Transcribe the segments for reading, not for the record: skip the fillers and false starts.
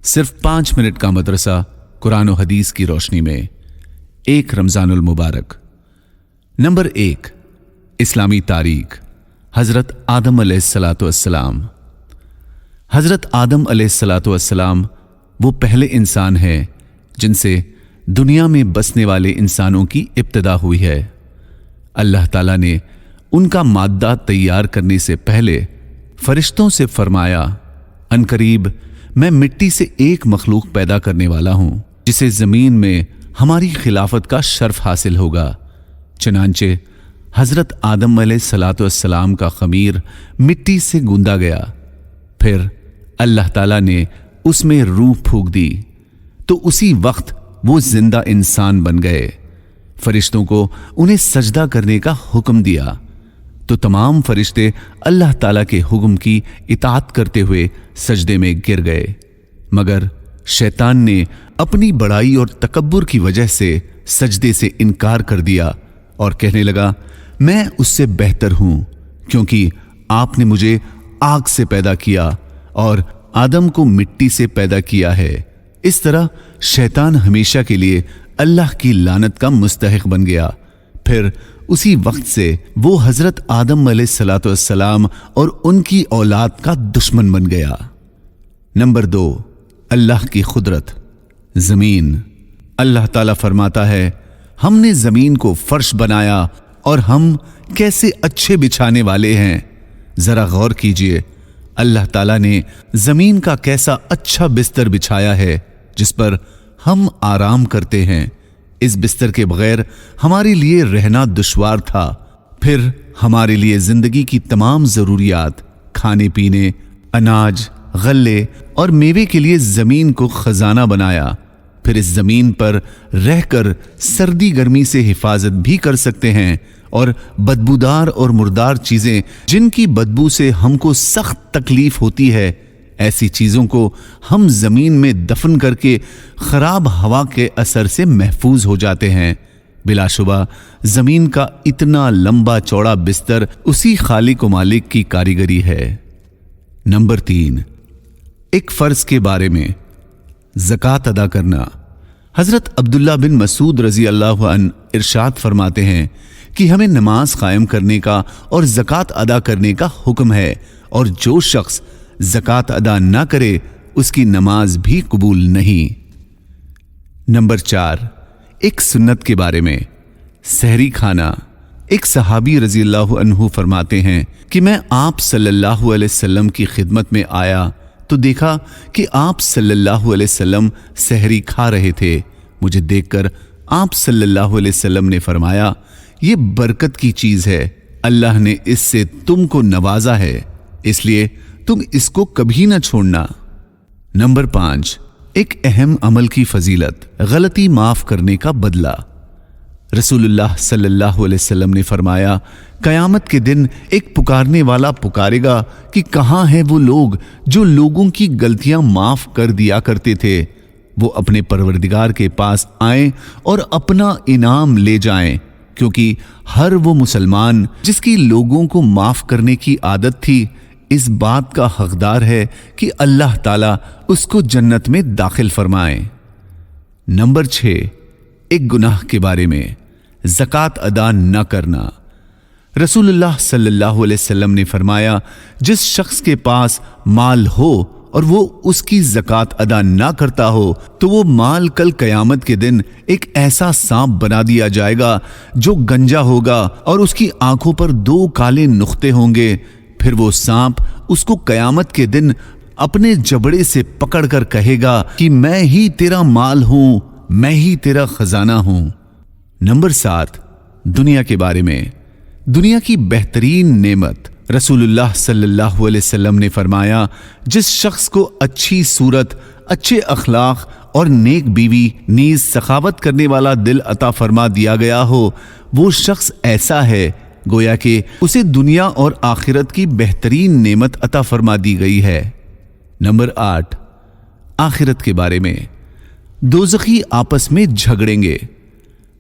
सिर्फ 5 मिनट का मदरसा कुरान और हदीस की रोशनी में। 1 रमजानुल मुबारक। नंबर 1, इस्लामी तारीख। हजरत आदम अलैहिस्सलाम। हजरत आदम अलैहिस्सलाम वो पहले इंसान हैं जिनसे दुनिया में बसने वाले इंसानों की इब्तिदा हुई है। अल्लाह ताला ने उनका माद्दा तैयार करने से पहले फरिश्तों से फरमाया, अनकरीब मैं मिट्टी से एक मखलूक पैदा करने वाला हूं जिसे जमीन में हमारी खिलाफत का शर्फ हासिल होगा। चनांचे हजरत आदम अलैहिस्सलाम का खमीर मिट्टी से गूंदा गया, फिर अल्लाह ताला ने उसमें रूह फूंक दी तो उसी वक्त वो जिंदा इंसान बन गए। फरिश्तों को उन्हें सजदा करने का हुक्म दिया तो तमाम फरिश्ते अल्लाह ताला के हुक्म की इताअत करते हुए सजदे में गिर गए, मगर शैतान ने अपनी बड़ाई और तकब्बुर की वजह से सजदे से इनकार कर दिया और कहने लगा, मैं उससे बेहतर हूं क्योंकि आपने मुझे आग से पैदा किया और आदम को मिट्टी से पैदा किया है। इस तरह शैतान हमेशा के लिए अल्लाह की लानत का मुस्तहिक बन गया। फिर उसी वक्त से वो हजरत आदम अलैहिस्सलाम और उनकी औलाद का दुश्मन बन गया। नंबर 2, अल्लाह की खुदरत। जमीन। अल्लाह ताला फरमाता है, हमने जमीन को फर्श बनाया और हम कैसे अच्छे बिछाने वाले हैं। जरा गौर कीजिए, अल्लाह ताला ने जमीन का कैसा अच्छा बिस्तर बिछाया है जिस पर हम आराम करते हैं। इस बिस्तर के बगैर हमारे लिए रहना दुश्वार था। फिर हमारे लिए जिंदगी की तमाम जरूरियात, खाने पीने, अनाज, गल्ले और मेवे के लिए जमीन को खजाना बनाया। फिर इस जमीन पर रहकर सर्दी गर्मी से हिफाजत भी कर सकते हैं और बदबूदार और मुर्दार चीजें जिनकी बदबू से हमको सख्त तकलीफ होती है, ऐसी चीजों को हम जमीन में दफन करके खराब हवा के असर से महफूज हो जाते हैं। बिलाशुबा जमीन का इतना लंबा चौड़ा बिस्तर उसी खालिक व मालिक की कारीगरी है। नंबर 3, एक फर्ज के बारे में। ज़कात अदा करना। हजरत अब्दुल्ला बिन मसूद रजी अल्लाह अन्हु इरशाद फरमाते हैं कि हमें नमाज कायम करने का और ज़कात अदा करने का हुक्म है, और जो शख्स ज़कात अदा ना करे उसकी नमाज भी कबूल नहीं। नंबर 4, एक सुन्नत के बारे में। सहरी खाना। एक सहाबी रजी अल्लाह अन्हु फरमाते हैं कि मैं आप सल्लल्लाहु अलैहि वसल्लम की खिदमत में आया तो देखा कि आप सल्लल्लाहु अलैहि वसल्लम सहरी खा रहे थे। मुझे देखकर आप सल्लल्लाहु अलैहि वसल्लम ने फरमाया, ये बरकत की चीज है, अल्लाह ने इससे तुमको नवाजा है, इसलिए तुम इसको कभी ना छोड़ना। नंबर 5, एक अहम अमल की फजीलत। गलती माफ करने का बदला। रसूलुल्लाह सल्लल्लाहु अलैहि वसल्लम ने फरमाया, कयामत के दिन एक पुकारने वाला पुकारेगा कि कहां हैं वो लोग जो लोगों की गलतियां माफ कर दिया करते थे। वो अपने परवरदिगार के पास आएं और अपना इनाम ले जाएं, क्योंकि हर वो मुसलमान जिसकी लोगों को माफ करने की आदत थी, इस बात का हकदार है कि अल्लाह ताला उसको जन्नत में दाखिल फरमाए। नंबर 6, एक गुनाह के बारे में। ज़कात अदा न करना। रसूलुल्लाह सल्लल्लाहु अलैहि वसल्लम ने फरमाया, जिस शख्स के पास माल हो और वो उसकी ज़कात अदा ना करता हो तो वो माल कल कयामत के दिन एक ऐसा सांप बना दिया जाएगा जो गंजा होगा और उसकी आंखों पर 2 काले नुक्ते होंगे। फिर वो सांप उसको कयामत के दिन अपने जबड़े से पकड़कर कहेगा कि मैं ही तेरा माल हूं, मैं ही तेरा खजाना हूं। नंबर 7, दुनिया के बारे में। दुनिया की बेहतरीन नेमत। रसूलुल्लाह सल्लल्लाहु अलैहि वसल्लम ने फरमाया, जिस शख्स को अच्छी सूरत, अच्छे अखलाक और नेक बीवी नीज सखावत करने वाला दिल अता फरमा दिया गया हो, वो शख्स ऐसा है गोया कि उसे दुनिया और आखिरत की बेहतरीन नेमत अता फरमा दी गई है। नंबर 8, आखिरत के बारे में। दोज़खी आपस में झगड़ेंगे।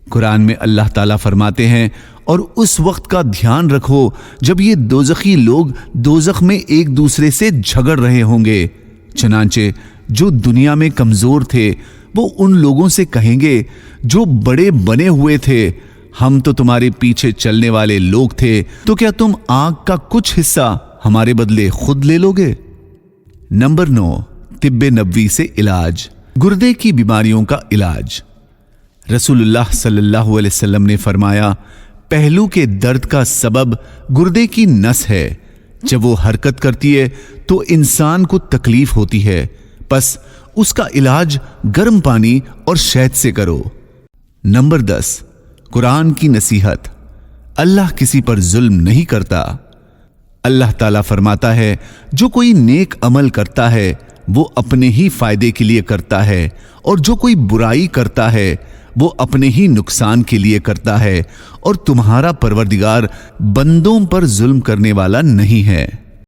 कुरान में अल्लाह ताला फरमाते हैं, और उस वक्त का ध्यान रखो जब ये दोज़खी लोग दोज़ख में एक दूसरे से झगड़ रहे होंगे। चनांचे جو دنیا میں کمزور تھے وہ ان لوگوں سے کہیں گے جو بڑے بنے ہوئے تھے، ہم تو تمہارے پیچھے چلنے والے لوگ تھے، تو کیا تم آگ کا کچھ حصہ ہمارے بدلے خود لے لو گے؟ نمبر 9، طب نبوی سے علاج، گردے کی بیماریوں کا علاج۔ رسول اللہ صلی اللہ علیہ وسلم نے فرمایا، پہلو کے درد کا سبب گردے کی نس ہے، جب وہ حرکت کرتی ہے تو انسان کو تکلیف ہوتی ہے، پس اس کا علاج گرم پانی اور شہد سے کرو۔ نمبر 10، قرآن کی نصیحت، اللہ کسی پر ظلم نہیں کرتا۔ اللہ تعالیٰ فرماتا ہے، جو کوئی نیک عمل کرتا ہے وہ اپنے ہی فائدے کے لیے کرتا ہے، اور جو کوئی برائی کرتا ہے وہ اپنے ہی نقصان کے لیے کرتا ہے، اور تمہارا پروردگار بندوں پر ظلم کرنے والا نہیں ہے۔